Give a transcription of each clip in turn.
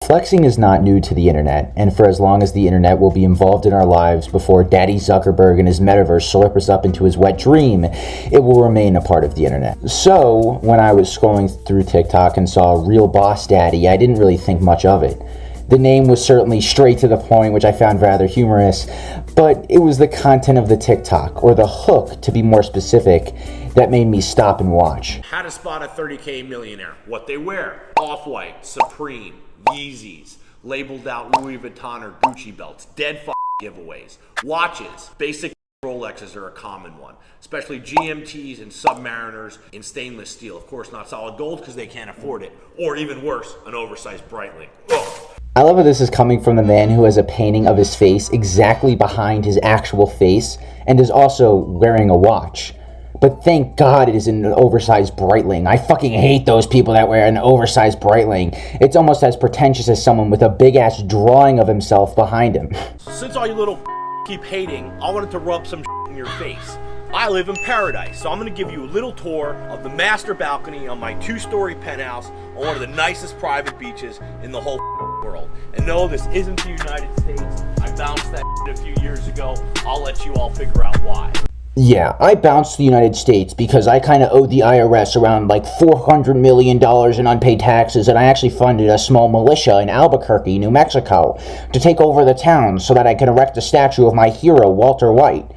Flexing is not new to the internet, and for as long as the internet will be involved in our lives before Daddy Zuckerberg and his metaverse slurp us up into his wet dream, it will remain a part of the internet. So, when I was scrolling through TikTok and saw Realbossdaddy, I didn't really think much of it. The name was certainly straight to the point, which I found rather humorous, but it was the content of the TikTok, or the hook to be more specific, that made me stop and watch. How to spot a 30K millionaire. What they wear. Off-White, Supreme, Yeezys, labeled out Louis Vuitton or Gucci belts. Dead giveaways. Watches. Basic Rolexes are a common one. Especially GMTs and Submariners in stainless steel. Of course, not solid gold because they can't afford it. Or even worse, an oversized Breitling. Ugh. I love how this is coming from the man who has a painting of his face exactly behind his actual face and is also wearing a watch. But thank God it is an oversized Breitling. I fucking hate those people that wear an oversized Breitling. It's almost as pretentious as someone with a big-ass drawing of himself behind him. Since all you little keep hating, I wanted to rub some in your face. I live in paradise, so I'm going to give you a little tour of the master balcony on my 2-story penthouse on one of the nicest private beaches in the whole world. And no, this isn't the United States. I bounced that a few years ago. I'll let you all figure out why. Yeah, I bounced the United States because I kind of owed the IRS around like $400 million in unpaid taxes, and I actually funded a small militia in Albuquerque, New Mexico, to take over the town so that I could erect a statue of my hero, Walter White.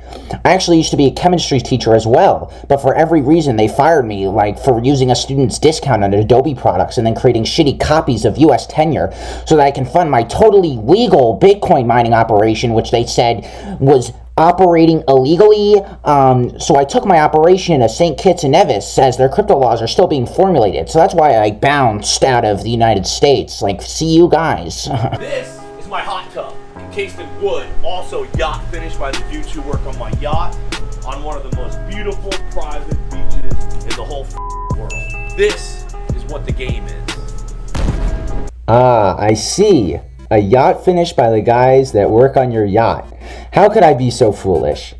I actually used to be a chemistry teacher as well, but for every reason they fired me, like for using a student's discount on Adobe products and then creating shitty copies of US tenure so that I can fund my totally legal Bitcoin mining operation, which they said was operating illegally. So I took my operation to St. Kitts and Nevis as their crypto laws are still being formulated. So that's why I bounced out of the United States. Like, see you guys. This is my hot tub, encased in wood. Also yacht finished by the dudes who work on my yacht on one of the most beautiful private beaches in the whole world. This is what the game is. Ah, I see. A yacht finished by the guys that work on your yacht. How could I be so foolish?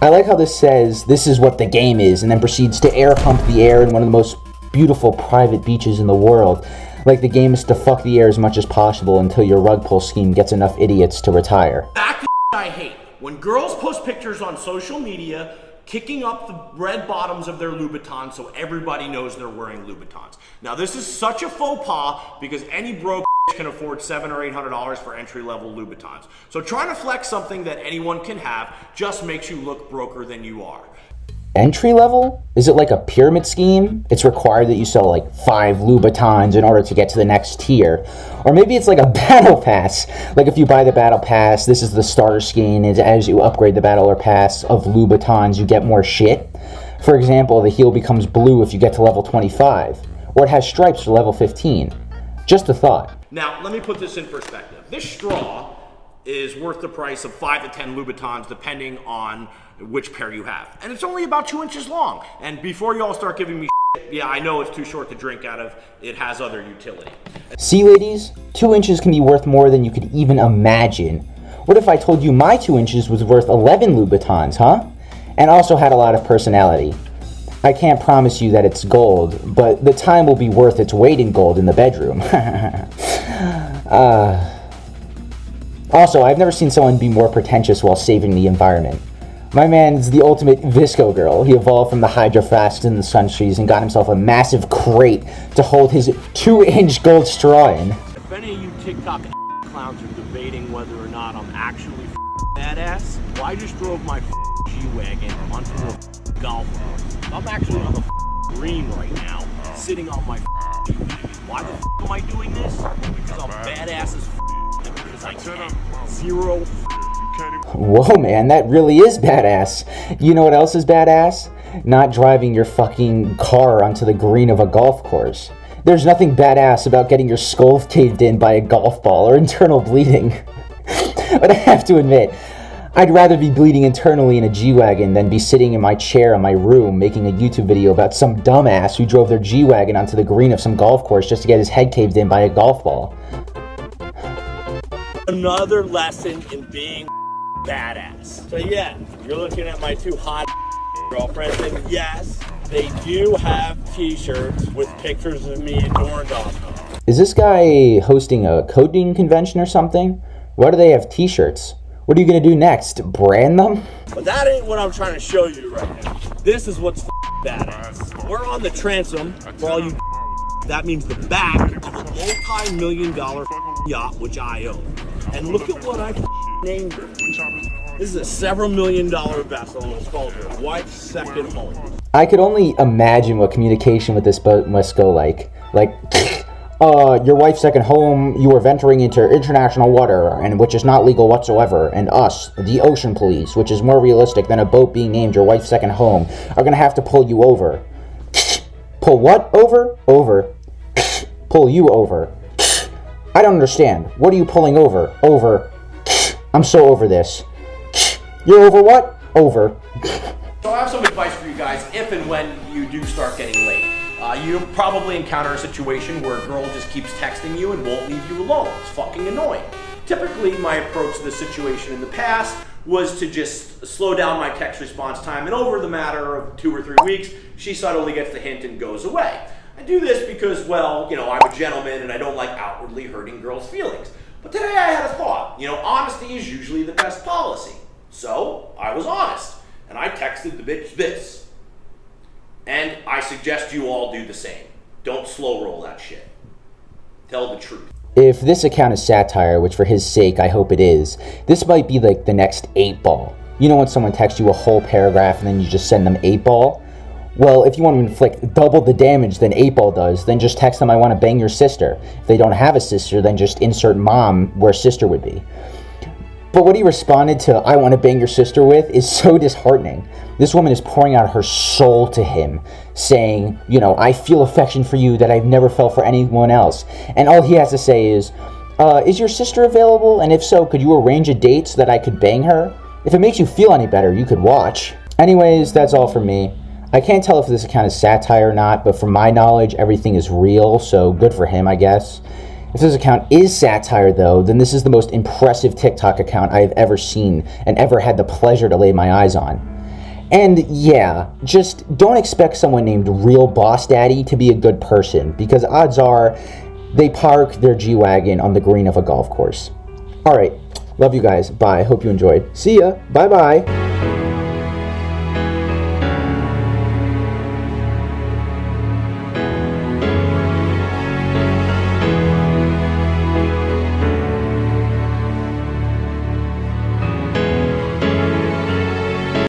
I like how this says, this is what the game is, and then proceeds to air pump the air in one of the most beautiful private beaches in the world. Like the game is to fuck the air as much as possible until your rug pull scheme gets enough idiots to retire. Back to I hate. When girls post pictures on social media, kicking up the red bottoms of their Louboutins so everybody knows they're wearing Louboutins. Now this is such a faux pas because any broke can afford $700 or $800 for entry-level Louboutins. So trying to flex something that anyone can have just makes you look broker than you are. Entry level? Is it like a pyramid scheme? It's required that you sell like 5 Louboutins in order to get to the next tier. Or maybe it's like a battle pass. Like if you buy the battle pass, this is the starter scheme, and as you upgrade the battle or pass of Louboutins, you get more shit. For example, the heel becomes blue if you get to level 25. Or it has stripes for level 15. Just a thought. Now, let me put this in perspective. This straw is worth the price of 5 to 10 Louboutins depending on which pair you have. And it's only about 2 inches long. And before you all start giving me shit, yeah, I know it's too short to drink out of. It has other utility. See, ladies? 2 inches can be worth more than you could even imagine. What if I told you my 2 inches was worth 11 Louboutins, huh? And also had a lot of personality. I can't promise you that it's gold, but the time will be worth its weight in gold in the bedroom. Also, I've never seen someone be more pretentious while saving the environment. My man's the ultimate Visco girl. He evolved from the Hydro Flasks and the Sun Trees and got himself a massive crate to hold his 2-inch gold straw in. If any of you TikTok clowns are debating whether or not I'm actually badass, well, I just drove my G-Wagon onto a golf course. I'm actually on the green right now, sitting on my G-Wagon. Why the am I doing this? Because I'm badass as because I can. Zero. Whoa, man, that really is badass. You know what else is badass? Not driving your fucking car onto the green of a golf course. There's nothing badass about getting your skull caved in by a golf ball or internal bleeding. But I have to admit, I'd rather be bleeding internally in a G-Wagon than be sitting in my chair in my room making a YouTube video about some dumbass who drove their G-Wagon onto the green of some golf course just to get his head caved in by a golf ball. Another lesson in being badass. So yeah, you're looking at my 2 hot girlfriends, and yes, they do have t-shirts with pictures of me adorned on them. Is this guy hosting a coding convention or something? Why do they have t-shirts? What are you gonna do next? Brand them? But that ain't what I'm trying to show you right now. This is what's badass. We're on the transom for all you. That means the back of a multi-million-dollar yacht which I own. And look at what I named it. This is a several million-dollar vessel and it's called your wife's second home. I could only imagine what communication with this boat must go like. Your wife's second home, you are venturing into international water, and which is not legal whatsoever, and us, the ocean police, which is more realistic than a boat being named your wife's second home, are gonna have to pull you over. Pull what over? Over. Pull you over. I don't understand. What are you pulling over? Over. I'm so over this. You're over what? Over. So I have some advice for you guys if and when you do start getting late. You probably encounter a situation where a girl just keeps texting you and won't leave you alone. It's fucking annoying. Typically, my approach to this situation in the past was to just slow down my text response time, and over the matter of 2 or 3 weeks, she subtly gets the hint and goes away. I do this because, well, I'm a gentleman and I don't like outwardly hurting girls' feelings. But today I had a thought. Honesty is usually the best policy. So, I was honest, and I texted the bitch this. And I suggest you all do the same. Don't slow roll that shit. Tell the truth. If this account is satire, which for his sake I hope it is, this might be like the next 8-ball. You know when someone texts you a whole paragraph and then you just send them 8-ball? Well, if you want to inflict double the damage than 8-ball does, then just text them, I want to bang your sister. If they don't have a sister, then just insert mom where sister would be. But what he responded to, I want to bang your sister with, is so disheartening. This woman is pouring out her soul to him, saying, I feel affection for you that I've never felt for anyone else. And all he has to say is your sister available? And if so, could you arrange a date so that I could bang her? If it makes you feel any better, you could watch. Anyways, that's all from me. I can't tell if this account is satire or not, but from my knowledge, everything is real, so good for him, I guess. If this account is satire, though, then this is the most impressive TikTok account I have ever seen and ever had the pleasure to lay my eyes on. And yeah, just don't expect someone named Realbossdaddy to be a good person, because odds are they park their G-Wagon on the green of a golf course. Alright, love you guys. Bye. Hope you enjoyed. See ya. Bye-bye.